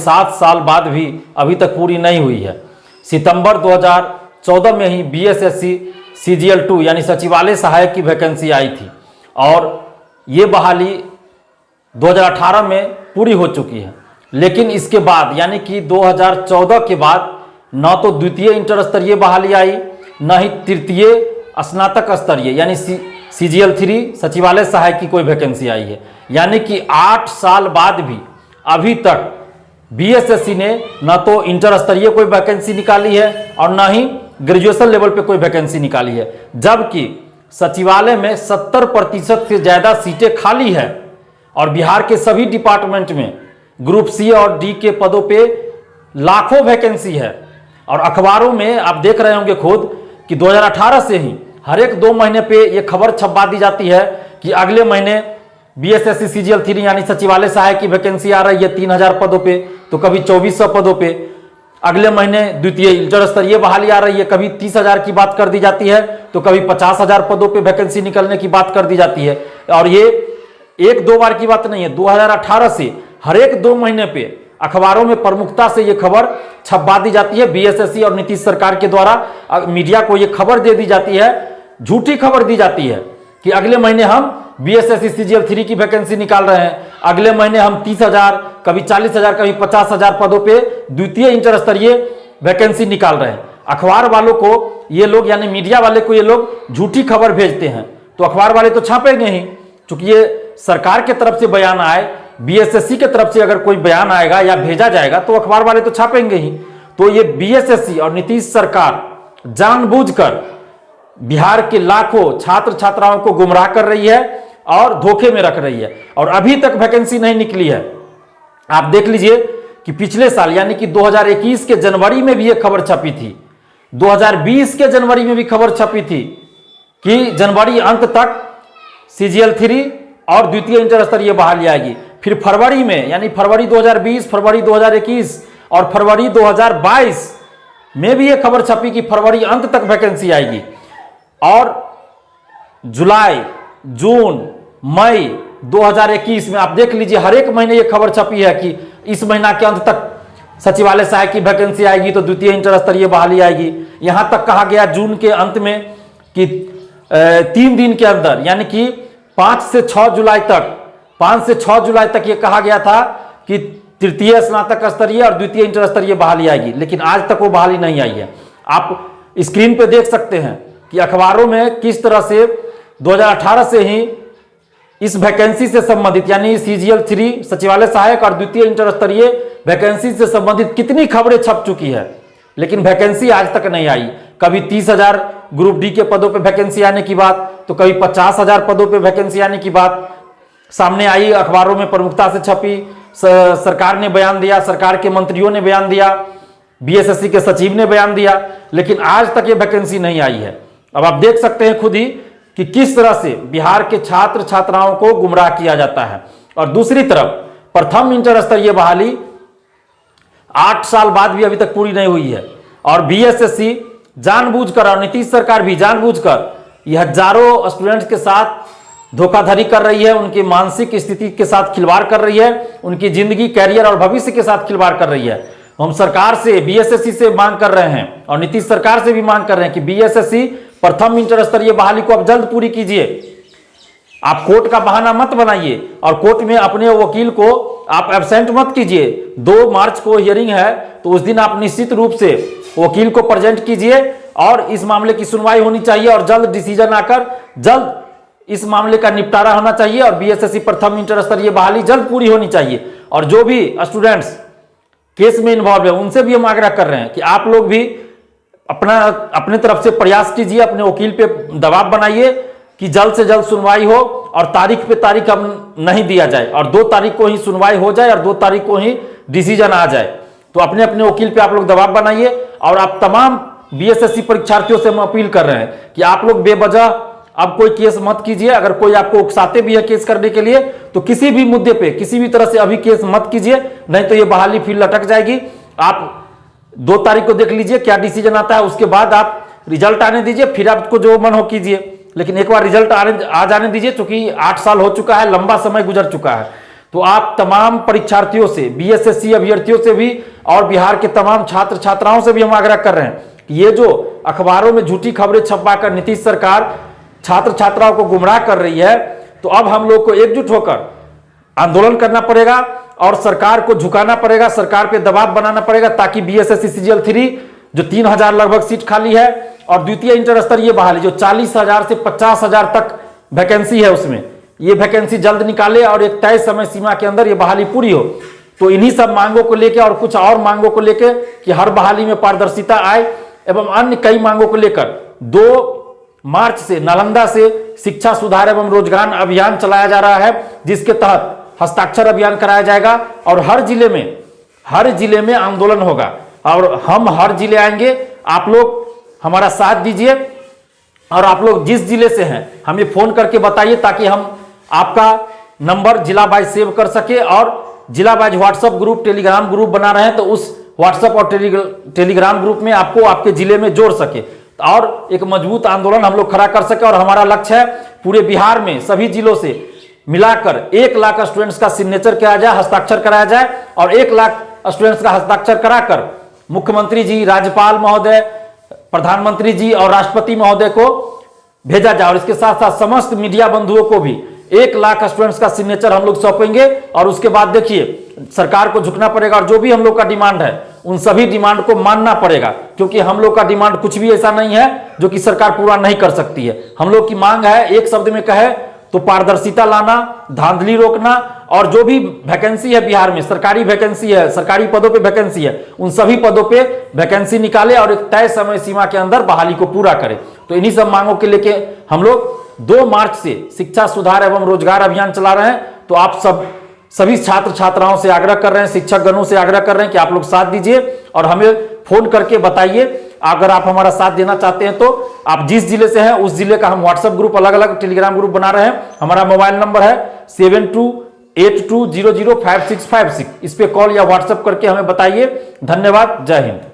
7 साल बाद भी अभी तक पूरी नहीं हुई है। सितंबर 2014 में ही बीएसएससी सीजीएल 2 यानी सचिवालय सहायक की वैकेंसी आई थी और ये बहाली 2018 में पूरी हो चुकी है। लेकिन इसके बाद यानी कि 2014 के बाद न तो द्वितीय इंटर स्तरीय बहाली आई, न ही तृतीय स्नातक स्तरीय यानी सीजीएल 3 सचिवालय सहायक की कोई वैकेंसी आई है। यानी कि 8 साल बाद भी अभी तक बीएसएससी ने न तो इंटर स्तरीय कोई वैकेंसी निकाली है और न ही ग्रेजुएशन लेवल पे कोई वैकेंसी निकाली है, जबकि सचिवालय में 70% से ज़्यादा सीटें खाली है और बिहार के सभी डिपार्टमेंट में ग्रुप सी और डी के पदों पे लाखों वैकेंसी है। और अखबारों में आप देख रहे होंगे खुद कि 2018 से ही हर एक 2 महीने पे ये खबर छपवा दी जाती है कि अगले महीने बीएसएससी सीजीएल 3 यानी सचिवालय सहायक की वैकेंसी आ रही है 3000 पदों पे, तो कभी 2400 पदों पे। अगले महीने द्वितीय इंटर स्तरीय बहाली आ रही है, कभी 30,000 की बात कर दी जाती है तो कभी 50,000 पदों पे वैकेंसी निकलने की बात कर दी जाती है। और ये 1-2 बार की बात नहीं है, 2018 से हर एक 2 महीने पे अखबारों में प्रमुखता से ये खबर छपवा दी जाती है। बीएसएससी और नीतीश सरकार के द्वारा मीडिया को ये खबर दे दी जाती है, झूठी खबर दी जाती है कि अगले महीने हम बीएसएससी सीजीएल 3 की वैकेंसी निकाल रहे हैं, अगले महीने हम 30,000 कभी 40,000 कभी 50,000 पदों पे द्वितीय इंटर स्तरीय वैकेंसी निकाल रहे हैं। अखबार वालों को ये लोग यानी मीडिया वाले को ये लोग झूठी खबर भेजते हैं तो अखबार वाले तो छापेंगे ही, क्योंकि ये सरकार के तरफ से बयान आए, बीएसएससी के तरफ से अगर कोई बयान आएगा या भेजा जाएगा तो अखबार वाले तो छापेंगे ही। तो ये बीएसएससी और नीतीश सरकार जानबूझकर बिहार के लाखों छात्र छात्राओं को गुमराह कर रही है और धोखे में रख रही है और अभी तक वैकेंसी नहीं निकली है। आप देख लीजिए कि पिछले साल यानी कि 2021 के जनवरी में भी ये खबर छपी थी, 2020 के जनवरी में भी खबर छपी थी कि जनवरी अंत तक सीजीएल 3 और द्वितीय इंटर स्तरीय बहाली आएगी। फिर फरवरी में यानी फरवरी 2020, फरवरी 2021 और फरवरी 2022 में भी ये खबर छपी कि फरवरी अंत तक वैकेंसी आएगी। और जुलाई, जून, मई 2021 में आप देख लीजिए हर एक महीने ये खबर छपी है कि इस महीना के अंत तक सचिवालय सहायक की वैकेंसी आएगी तो द्वितीय इंटर स्तरीय बहाली आएगी। यहां तक कहा गया जून के अंत में कि 3 दिन के अंदर यानी कि 5 से 6 जुलाई तक ये कहा गया था कि तृतीय स्नातक स्तरीय और द्वितीय इंटर स्तरीय बहाली आएगी, लेकिन आज तक वो बहाली नहीं आई है। आप स्क्रीन पे देख सकते हैं कि अखबारों में किस तरह से 2018 से ही इस वैकेंसी से संबंधित यानी सीजीएल 3 सचिवालय सहायक और द्वितीय इंटर स्तरीय वैकेंसी से संबंधित कितनी खबरें छप चुकी है, लेकिन वैकेंसी आज तक नहीं आई। कभी 30,000 ग्रुप डी के पदों पे वैकेंसी आने की बात, तो कभी 50,000 पदों पे वैकेंसी आने की बात सामने आई, अखबारों में प्रमुखता से छपी, सरकार ने बयान दिया, सरकार के मंत्रियों ने बयान दिया, बीएसएससी के सचिव ने बयान दिया, लेकिन आज तक ये वैकेंसी नहीं आई है। अब आप देख सकते हैं खुद ही कि किस तरह से बिहार के छात्र छात्राओं को गुमराह किया जाता है। और दूसरी तरफ प्रथम इंटर स्तरीय बहाली 8 साल बाद भी अभी तक पूरी नहीं हुई है और बीएसएससी जानबूझकर और नीतीश सरकार भी जानबूझकर ये हजारों स्टूडेंट्स के साथ धोखाधड़ी कर रही है, उनकी मानसिक स्थिति के साथ खिलवाड़ कर रही है, उनकी जिंदगी, कैरियर और भविष्य के साथ खिलवाड़ कर रही है। हम सरकार से, बीएसएससी से मांग कर रहे हैं और नीतीश सरकार से भी मांग कर रहे हैं कि बीएसएससी प्रथम इंटर स्तरीय बहाली को अब जल्द पूरी कीजिए। आप कोर्ट का बहाना मत बनाइए और कोर्ट में अपने वकील को आप एब्सेंट मत कीजिए। 2 मार्च को हियरिंग है तो उस दिन आप निश्चित रूप से वकील को प्रेजेंट कीजिए और इस मामले की सुनवाई होनी चाहिए और जल्द डिसीजन आकर जल्द इस मामले का निपटारा होना चाहिए और बीएसएससी प्रथम इंटर स्तरीय बहाली जल्द पूरी होनी चाहिए। और जो भी स्टूडेंट्स केस में इन्वॉल्व है उनसे भी हम आग्रह कर रहे हैं कि आप लोग भी अपने तरफ से प्रयास कीजिए, अपने वकील पे दबाव बनाइए कि जल्द से जल्द सुनवाई हो और तारीख पे तारीख हम नहीं दिया जाए और 2 तारीख को ही सुनवाई हो जाए और 2 तारीख को ही डिसीजन आ जाए। तो अपने अपने वकील पे आप लोग दबाव बनाइए और आप तमाम बीएसएससी परीक्षार्थियों से हम अपील कर रहे हैं कि आप लोग बेवजह अब कोई केस मत कीजिए। अगर कोई आपको उकसाते भी है केस करने के लिए तो किसी भी मुद्दे पे किसी भी तरह से अभी केस मत कीजिए, नहीं तो ये बहाली फिर लटक जाएगी। आप 2 तारीख को देख लीजिए क्या डिसीजन आता है, उसके बाद आप रिजल्ट आने दीजिए, फिर आपको जो मन हो कीजिए, लेकिन एक बार रिजल्ट आ जाने दीजिए, क्योंकि 8 साल हो चुका है, लंबा समय गुजर चुका है। तो आप तमाम परीक्षार्थियों से, बीएसएससी अभ्यर्थियों से भी और बिहार के तमाम छात्र छात्राओं से भी हम आग्रह कर रहे हैं कि ये जो अखबारों में झूठी खबरें छपवाकर नीतीश सरकार छात्र छात्राओं को गुमराह कर रही है, तो अब हम लोग को एकजुट होकर आंदोलन करना पड़ेगा और सरकार को झुकाना पड़ेगा, सरकार पे दबाव बनाना पड़ेगा, ताकि बीएसएससी सीजीएल 3 जो 3000 लगभग सीट खाली है और द्वितीय इंटर स्तरीय बहाली जो 40,000 से 50,000 तक वैकेंसी है, उसमें ये वैकेंसी जल्द निकाले और एक तय समय सीमा के अंदर ये बहाली पूरी हो। तो इन्हीं सब मांगों को लेकर और कुछ और मांगों को लेकर कि हर बहाली में पारदर्शिता आए एवं अन्य कई मांगों को लेकर 2 मार्च से नालंदा से शिक्षा सुधार एवं रोजगार अभियान चलाया जा रहा है, जिसके तहत हस्ताक्षर अभियान कराया जाएगा और हर जिले में आंदोलन होगा और हम हर जिले आएंगे। आप लोग हमारा साथ दीजिए और आप लोग जिस जिले से हैं हमें फोन करके बताइए, ताकि हम आपका नंबर जिला वाइज सेव कर सके और जिला wise WhatsApp group, Telegram group बना रहे हैं, तो उस व्हाट्सएप और टेलीग्राम ग्रुप में आपको आपके जिले में जोड़ सके और एक मजबूत आंदोलन हम लोग खड़ा कर सके। और हमारा लक्ष्य है पूरे बिहार में सभी जिलों से मिलाकर 1 लाख स्टूडेंट्स का सिग्नेचर किया जाए, हस्ताक्षर कराया जाए और 1 लाख स्टूडेंट्स का हस्ताक्षर कराकर मुख्यमंत्री जी, राज्यपाल महोदय, प्रधानमंत्री जी और राष्ट्रपति महोदय को भेजा जाए। और इसके साथ साथ समस्त मीडिया बंधुओं को भी 1 लाख स्टूडेंट्स का सिग्नेचर हम लोग सौंपेंगे और उसके बाद देखिए सरकार को झुकना पड़ेगा और जो भी हम लोग का डिमांड है उन सभी डिमांड को मानना पड़ेगा, क्योंकि हम लोग का डिमांड कुछ भी ऐसा नहीं है जो कि सरकार पूरा नहीं कर सकती है। हम लोग की मांग है, एक शब्द में कहे तो पारदर्शिता लाना, धांधली रोकना और जो भी वैकेंसी है बिहार में, सरकारी वैकेंसी है, सरकारी पदों पे वैकेंसी है, उन सभी पदों पे वैकेंसी निकाले और एक तय समय सीमा के अंदर बहाली को पूरा करे। तो इन्हीं सब मांगों के लेके हम लोग 2 मार्च से शिक्षा सुधार एवं रोजगार अभियान चला रहे हैं। तो आप सभी छात्र छात्राओं से आग्रह कर रहे हैं, शिक्षक गणों से आग्रह कर रहे हैं कि आप लोग साथ दीजिए और हमें फोन करके बताइए। अगर आप हमारा साथ देना चाहते हैं तो आप जिस जिले से हैं उस जिले का हम व्हाट्सएप ग्रुप, अलग अलग टेलीग्राम ग्रुप बना रहे हैं। हमारा मोबाइल नंबर है 7282005656। इस पे कॉल या व्हाट्सएप करके हमें बताइए। धन्यवाद, जय हिंद।